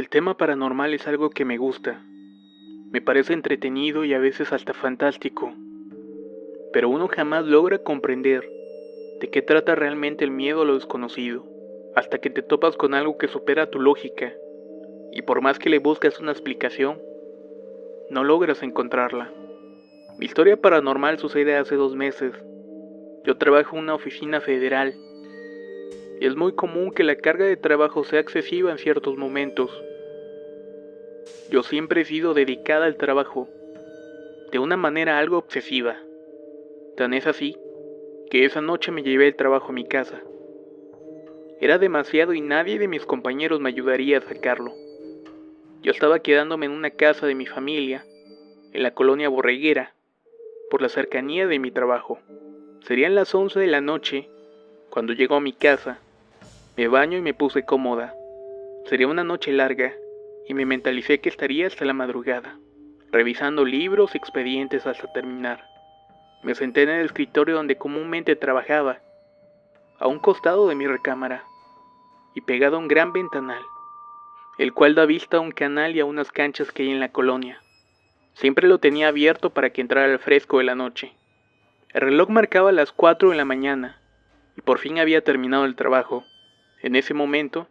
El tema paranormal es algo que me gusta. Me parece entretenido y a veces hasta fantástico. Pero uno jamás logra comprender de qué trata realmente el miedo a lo desconocido, hasta que te topas con algo que supera tu lógica. Y por más que le buscas una explicación, no logras encontrarla. Mi historia paranormal sucede hace 2 meses. Yo trabajo en una oficina federal. Y es muy común que la carga de trabajo sea excesiva en ciertos momentos. Yo siempre he sido dedicada al trabajo, de una manera algo obsesiva. Tan es así, que esa noche me llevé el trabajo a mi casa. Era demasiado y nadie de mis compañeros me ayudaría a sacarlo. Yo estaba quedándome en una casa de mi familia, en la colonia Borreguera, por la cercanía de mi trabajo. Serían las 11 de la noche, cuando llego a mi casa, me baño y me puse cómoda. Sería una noche larga, y me mentalicé que estaría hasta la madrugada, revisando libros y expedientes hasta terminar. Me senté en el escritorio donde comúnmente trabajaba, a un costado de mi recámara, y pegado a un gran ventanal, el cual da vista a un canal y a unas canchas que hay en la colonia. Siempre lo tenía abierto para que entrara el fresco de la noche. El reloj marcaba las 4 de la mañana, y por fin había terminado el trabajo. En ese momento,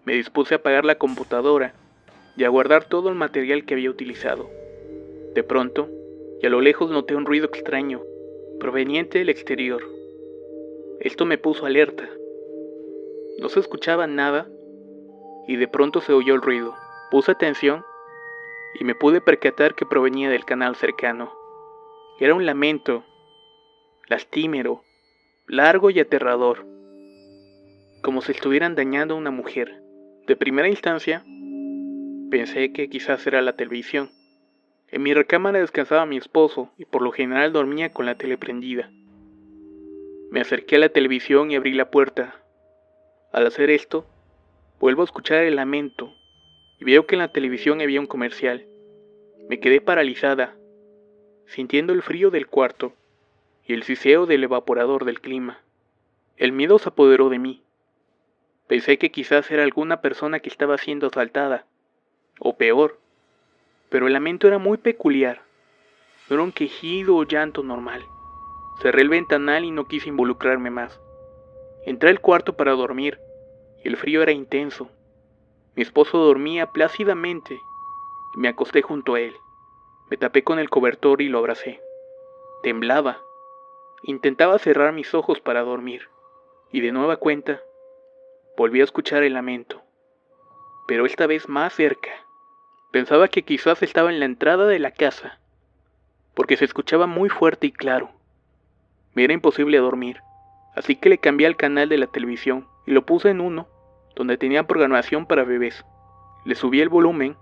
me dispuse a apagar la computadora y a guardar todo el material que había utilizado. De pronto, y a lo lejos noté un ruido extraño, proveniente del exterior. Esto me puso alerta. No se escuchaba nada, y de pronto se oyó el ruido. Puse atención, y me pude percatar que provenía del canal cercano. Era un lamento, lastimero, largo y aterrador, como si estuvieran dañando a una mujer. De primera instancia, pensé que quizás era la televisión. En mi recámara descansaba mi esposo y por lo general dormía con la tele prendida. Me acerqué a la televisión y abrí la puerta. Al hacer esto, vuelvo a escuchar el lamento y veo que en la televisión había un comercial. Me quedé paralizada, sintiendo el frío del cuarto y el siseo del evaporador del clima. El miedo se apoderó de mí. Pensé que quizás era alguna persona que estaba siendo asaltada, o peor, pero el lamento era muy peculiar. No era un quejido o llanto normal. Cerré el ventanal y no quise involucrarme más. Entré al cuarto para dormir, y el frío era intenso. Mi esposo dormía plácidamente, y me acosté junto a él. Me tapé con el cobertor y lo abracé. Temblaba. Intentaba cerrar mis ojos para dormir, y de nueva cuenta, volví a escuchar el lamento, pero esta vez más cerca. Pensaba que quizás estaba en la entrada de la casa, porque se escuchaba muy fuerte y claro. Me era imposible dormir, así que le cambié al canal de la televisión y lo puse en uno, donde tenía programación para bebés. Le subí el volumen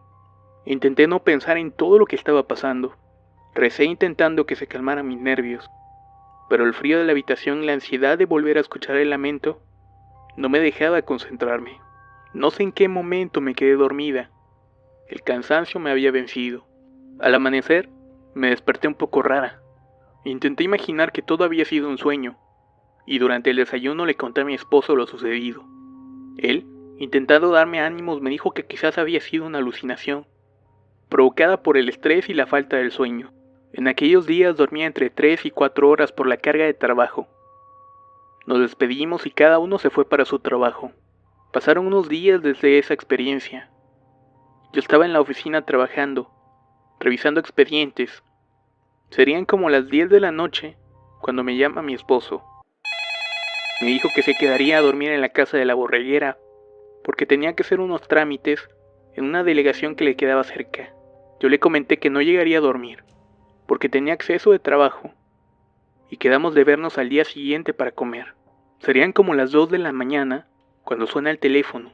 e intenté no pensar en todo lo que estaba pasando. Recé intentando que se calmaran mis nervios, pero el frío de la habitación y la ansiedad de volver a escuchar el lamento no me dejaba concentrarme. No sé en qué momento me quedé dormida. El cansancio me había vencido. Al amanecer, me desperté un poco rara. Intenté imaginar que todo había sido un sueño, y durante el desayuno le conté a mi esposo lo sucedido. Él, intentando darme ánimos, me dijo que quizás había sido una alucinación, provocada por el estrés y la falta del sueño. En aquellos días dormía entre 3 y 4 horas por la carga de trabajo. Nos despedimos y cada uno se fue para su trabajo. Pasaron unos días desde esa experiencia. Yo estaba en la oficina trabajando, revisando expedientes. Serían como las 10 de la noche cuando me llama mi esposo. Me dijo que se quedaría a dormir en la casa de la Borreguera porque tenía que hacer unos trámites en una delegación que le quedaba cerca. Yo le comenté que no llegaría a dormir porque tenía exceso de trabajo y quedamos de vernos al día siguiente para comer. Serían como las 2 de la mañana cuando suena el teléfono.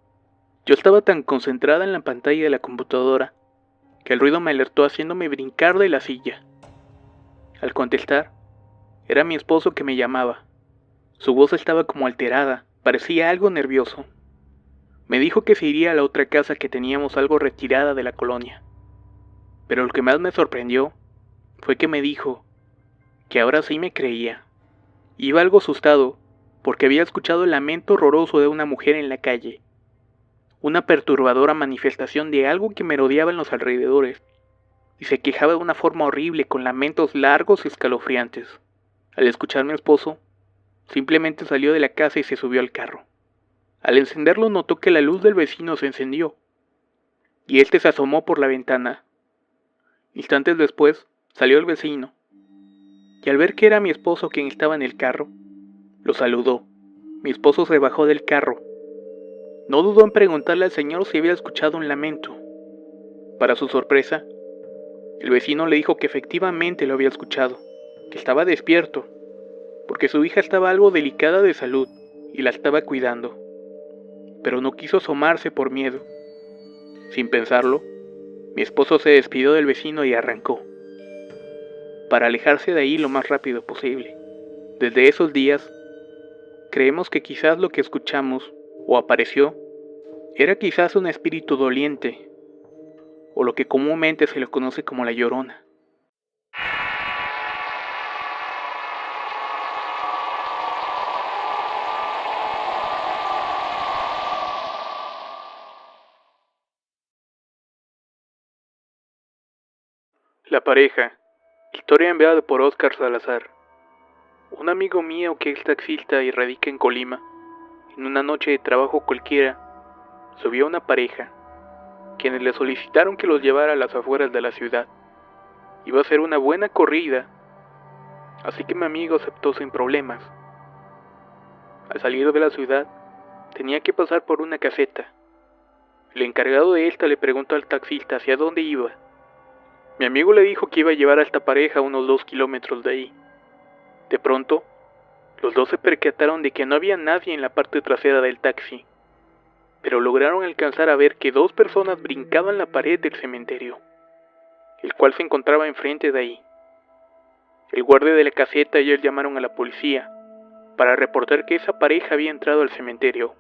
Yo estaba tan concentrada en la pantalla de la computadora que el ruido me alertó haciéndome brincar de la silla. Al contestar, era mi esposo que me llamaba. Su voz estaba como alterada, parecía algo nervioso. Me dijo que se iría a la otra casa que teníamos algo retirada de la colonia. Pero lo que más me sorprendió fue que me dijo que ahora sí me creía. Iba algo asustado porque había escuchado el lamento horroroso de una mujer en la calle. una perturbadora manifestación de algo que merodeaba en los alrededores, y se quejaba de una forma horrible con lamentos largos y escalofriantes. Al escuchar a mi esposo, simplemente salió de la casa y se subió al carro. Al encenderlo notó que la luz del vecino se encendió, y éste se asomó por la ventana. Instantes después, salió el vecino, y al ver que era mi esposo quien estaba en el carro, lo saludó. Mi esposo se bajó del carro. No dudó en preguntarle al señor si había escuchado un lamento. Para su sorpresa, el vecino le dijo que efectivamente lo había escuchado, que estaba despierto, porque su hija estaba algo delicada de salud y la estaba cuidando, pero no quiso asomarse por miedo. Sin pensarlo, mi esposo se despidió del vecino y arrancó, para alejarse de ahí lo más rápido posible. Desde esos días, creemos que quizás lo que escuchamos, o apareció, era quizás un espíritu doliente, o lo que comúnmente se le conoce como la Llorona. La pareja. Historia enviada por Oscar Salazar. Un amigo mío que es taxista y radica en Colima, en una noche de trabajo cualquiera, subió a una pareja, quienes le solicitaron que los llevara a las afueras de la ciudad. Iba a ser una buena corrida, así que mi amigo aceptó sin problemas. Al salir de la ciudad, tenía que pasar por una caseta. El encargado de esta le preguntó al taxista hacia dónde iba. Mi amigo le dijo que iba a llevar a esta pareja a unos 2 kilómetros de ahí. De pronto, los dos se percataron de que no había nadie en la parte trasera del taxi, pero lograron alcanzar a ver que 2 personas brincaban la pared del cementerio, el cual se encontraba enfrente de ahí. El guardia de la caseta y él llamaron a la policía para reportar que esa pareja había entrado al cementerio.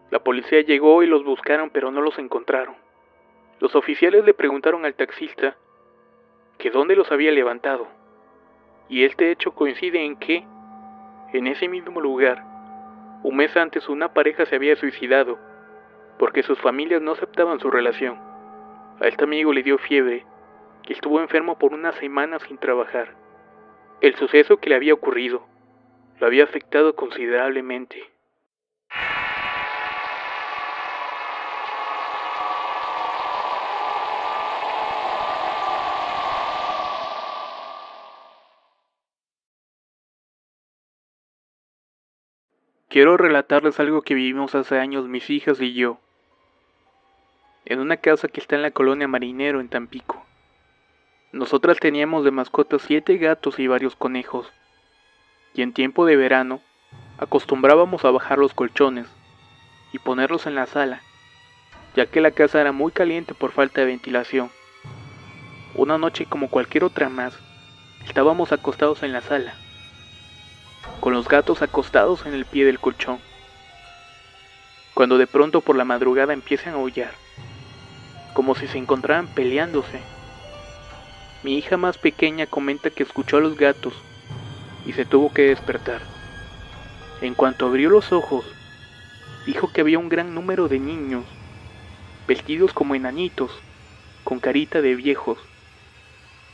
La policía llegó y los buscaron, pero no los encontraron. Los oficiales le preguntaron al taxista que dónde los había levantado, y este hecho coincide en que, en ese mismo lugar, un mes antes una pareja se había suicidado, porque sus familias no aceptaban su relación. A este amigo le dio fiebre, y estuvo enfermo por una semana sin trabajar. El suceso que le había ocurrido lo había afectado considerablemente. Quiero relatarles algo que vivimos hace años mis hijas y yo, en una casa que está en la colonia Marinero en Tampico. Nosotras teníamos de mascotas 7 gatos y varios conejos, y en tiempo de verano acostumbrábamos a bajar los colchones y ponerlos en la sala, ya que la casa era muy caliente por falta de ventilación. Una noche como cualquier otra más, estábamos acostados en la sala, con los gatos acostados en el pie del colchón, cuando de pronto por la madrugada empiezan a aullar, como si se encontraran peleándose. Mi hija más pequeña comenta que escuchó a los gatos y se tuvo que despertar. En cuanto abrió los ojos, dijo que había un gran número de niños, vestidos como enanitos, con carita de viejos,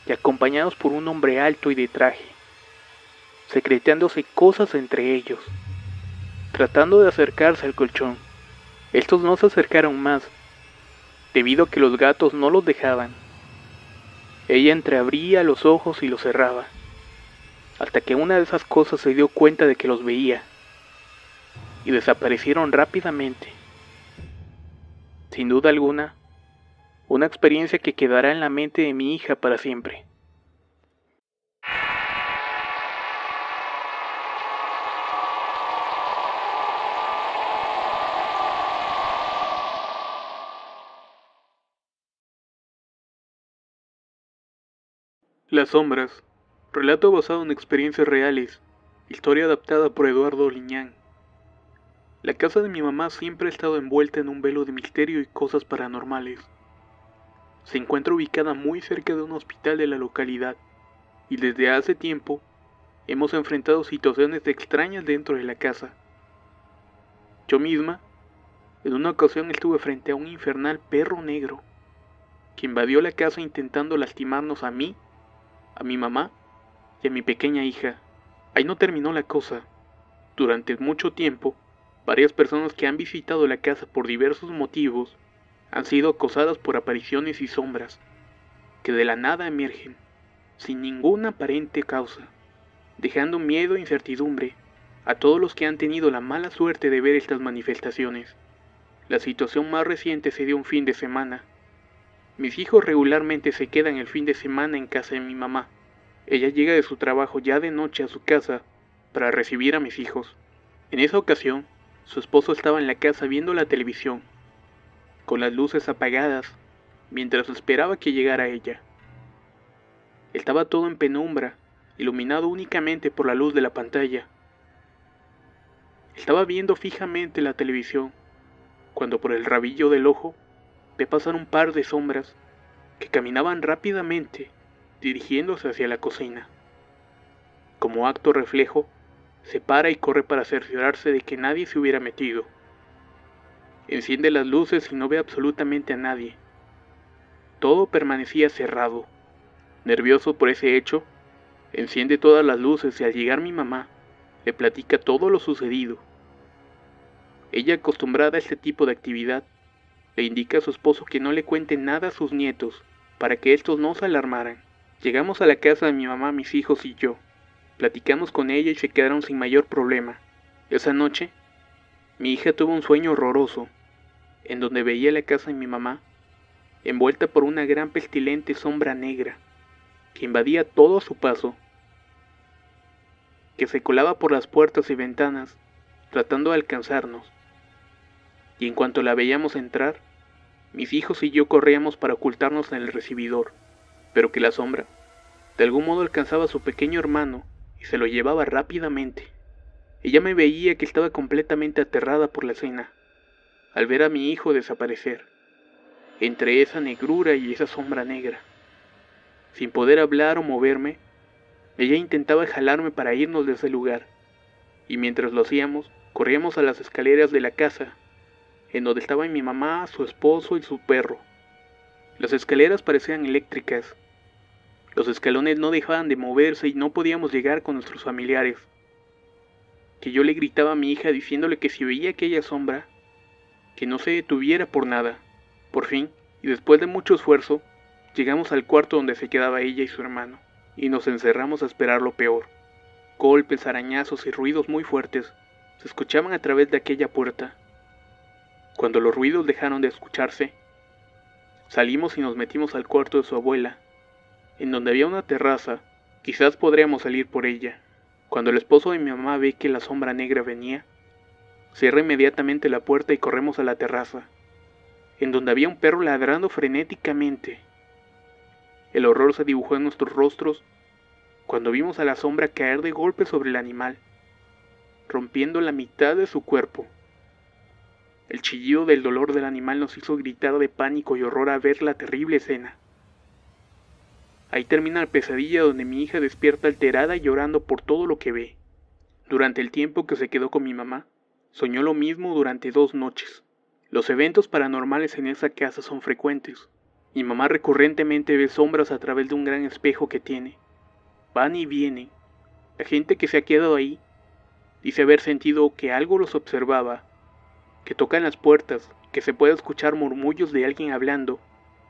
y acompañados por un hombre alto y de traje, secreteándose cosas entre ellos, tratando de acercarse al colchón. Estos no se acercaron más, debido a que los gatos no los dejaban. Ella entreabría los ojos y los cerraba, hasta que una de esas cosas se dio cuenta de que los veía, y desaparecieron rápidamente. Sin duda alguna, una experiencia que quedará en la mente de mi hija para siempre. Las sombras, relato basado en experiencias reales, historia adaptada por Eduardo Liñán. La casa de mi mamá siempre ha estado envuelta en un velo de misterio y cosas paranormales. Se encuentra ubicada muy cerca de un hospital de la localidad, y desde hace tiempo hemos enfrentado situaciones extrañas dentro de la casa. Yo misma En una ocasión estuve frente a un infernal perro negro que invadió la casa intentando lastimarnos a mí, a mi mamá y a mi pequeña hija. Ahí no terminó la cosa. Durante mucho tiempo, varias personas que han visitado la casa por diversos motivos han sido acosadas por apariciones y sombras que de la nada emergen, sin ninguna aparente causa, dejando miedo e incertidumbre a todos los que han tenido la mala suerte de ver estas manifestaciones. La situación más reciente se dio un fin de semana. Mis hijos regularmente se quedan el fin de semana en casa de mi mamá. Ella llega de su trabajo ya de noche a su casa para recibir a mis hijos. En esa ocasión, su esposo estaba en la casa viendo la televisión, con las luces apagadas, mientras esperaba que llegara ella. Estaba todo en penumbra, iluminado únicamente por la luz de la pantalla. Estaba viendo fijamente la televisión, cuando por el rabillo del ojo ve pasar un par de sombras que caminaban rápidamente, dirigiéndose hacia la cocina. Como acto reflejo, se para y corre para cerciorarse de que nadie se hubiera metido. Enciende las luces y no ve absolutamente a nadie. Todo permanecía cerrado. Nervioso por ese hecho, enciende todas las luces y al llegar mi mamá, le platica todo lo sucedido. Ella, acostumbrada a este tipo de actividad, le indica a su esposo que no le cuente nada a sus nietos, para que estos no se alarmaran. Llegamos a la casa de mi mamá, mis hijos y yo. Platicamos con ella y se quedaron sin mayor problema. Esa noche, mi hija tuvo un sueño horroroso, en donde veía la casa de mi mamá, envuelta por una gran pestilente sombra negra, que invadía todo a su paso, que se colaba por las puertas y ventanas, tratando de alcanzarnos. Y en cuanto la veíamos entrar, mis hijos y yo corríamos para ocultarnos en el recibidor, pero que la sombra, de algún modo alcanzaba a su pequeño hermano y se lo llevaba rápidamente. Ella me veía que estaba completamente aterrada por la escena, al ver a mi hijo desaparecer, entre esa negrura y esa sombra negra. Sin poder hablar o moverme, ella intentaba jalarme para irnos de ese lugar, y mientras lo hacíamos, corríamos a las escaleras de la casa, en donde estaban mi mamá, su esposo y su perro. Las escaleras parecían eléctricas. Los escalones no dejaban de moverse y no podíamos llegar con nuestros familiares. Que yo le gritaba a mi hija diciéndole que si veía aquella sombra, que no se detuviera por nada. Por fin, y después de mucho esfuerzo, llegamos al cuarto donde se quedaba ella y su hermano, y nos encerramos a esperar lo peor. Golpes, arañazos y ruidos muy fuertes se escuchaban a través de aquella puerta. Cuando los ruidos dejaron de escucharse, salimos y nos metimos al cuarto de su abuela, en donde había una terraza. Quizás podríamos salir por ella. Cuando el esposo de mi mamá ve que la sombra negra venía, cierra inmediatamente la puerta y corremos a la terraza, en donde había un perro ladrando frenéticamente. El horror se dibujó en nuestros rostros cuando vimos a la sombra caer de golpe sobre el animal, rompiendo la mitad de su cuerpo. El chillido del dolor del animal nos hizo gritar de pánico y horror al ver la terrible escena. Ahí termina la pesadilla donde mi hija despierta alterada y llorando por todo lo que ve. Durante el tiempo que se quedó con mi mamá, soñó lo mismo durante 2 noches. Los eventos paranormales en esa casa son frecuentes. Mi mamá recurrentemente ve sombras a través de un gran espejo que tiene. Van y vienen. La gente que se ha quedado ahí dice haber sentido que algo los observaba, que tocan las puertas, que se puede escuchar murmullos de alguien hablando,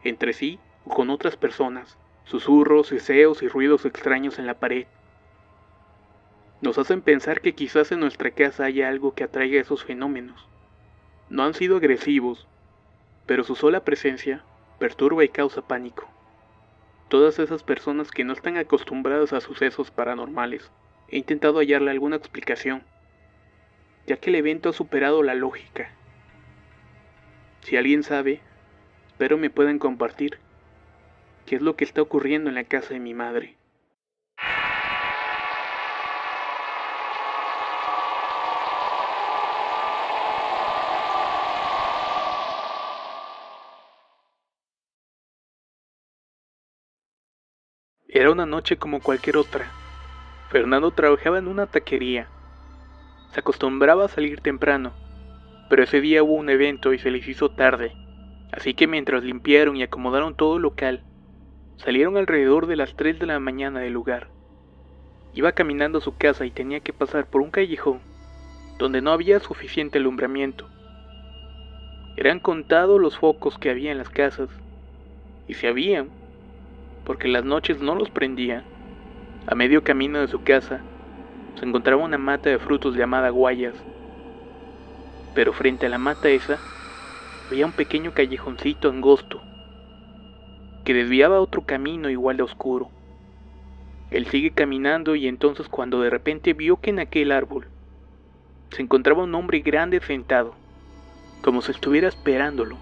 entre sí o con otras personas, susurros, deseos y ruidos extraños en la pared. Nos hacen pensar que quizás en nuestra casa haya algo que atraiga esos fenómenos. No han sido agresivos, pero su sola presencia perturba y causa pánico. Todas esas personas que no están acostumbradas a sucesos paranormales, he intentado hallarle alguna explicación, ya que el evento ha superado la lógica. Si alguien sabe, espero me puedan compartir qué es lo que está ocurriendo en la casa de mi madre. Era una noche como cualquier otra. Fernando trabajaba en una taquería. Se acostumbraba a salir temprano, pero ese día hubo un evento y se les hizo tarde, así que mientras limpiaron y acomodaron todo el local, salieron alrededor de las 3 de la mañana del lugar. Iba caminando a su casa y tenía que pasar por un callejón donde no había suficiente alumbramiento. Eran contados los focos que había en las casas, y si habían, porque las noches no los prendían. A medio camino de su casa se encontraba una mata de frutos llamada guayas, pero frente a la mata esa había un pequeño callejoncito angosto que desviaba a otro camino igual de oscuro. Él sigue caminando y entonces cuando de repente vio que en aquel árbol se encontraba un hombre grande sentado, como si estuviera esperándolo.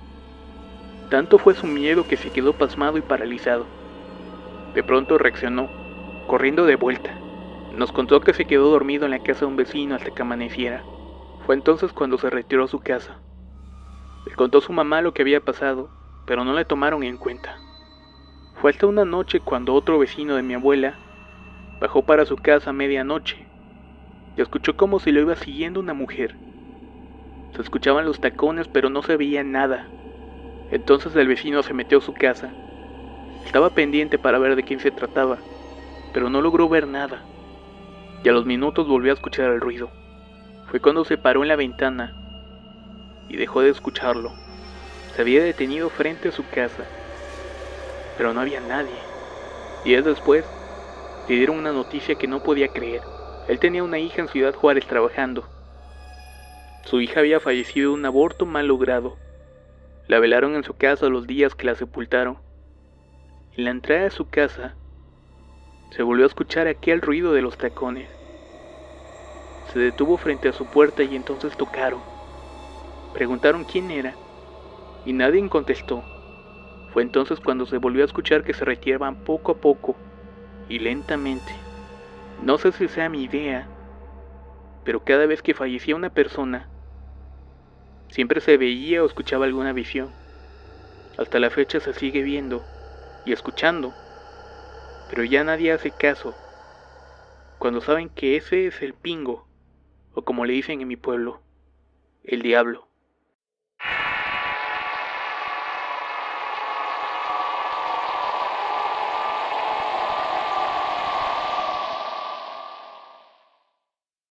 Tanto fue su miedo que se quedó pasmado y paralizado. De pronto reaccionó, corriendo de vuelta. Nos contó que se quedó dormido en la casa de un vecino hasta que amaneciera. Fue entonces cuando se retiró a su casa. Le contó a su mamá lo que había pasado, pero no le tomaron en cuenta. Fue hasta una noche cuando otro vecino de mi abuela bajó para su casa a medianoche y escuchó como si lo iba siguiendo una mujer. Se escuchaban los tacones, pero no se veía nada. Entonces el vecino se metió a su casa. Estaba pendiente para ver de quién se trataba, pero no logró ver nada. Y a los minutos volvió a escuchar el ruido. Fue cuando se paró en la ventana y dejó de escucharlo. Se había detenido frente a su casa, pero no había nadie. Días después, le dieron una noticia que no podía creer. Él tenía una hija en Ciudad Juárez trabajando. Su hija había fallecido de un aborto mal logrado. La velaron en su casa los días que la sepultaron. En la entrada de su casa, se volvió a escuchar aquel ruido de los tacones. Se detuvo frente a su puerta y entonces tocaron. Preguntaron quién era, y nadie contestó. Fue entonces cuando se volvió a escuchar que se retiraban poco a poco y lentamente. No sé si sea mi idea, pero cada vez que fallecía una persona, siempre se veía o escuchaba alguna visión. Hasta la fecha se sigue viendo y escuchando, pero ya nadie hace caso cuando saben que ese es el pingo, o como le dicen en mi pueblo, el diablo.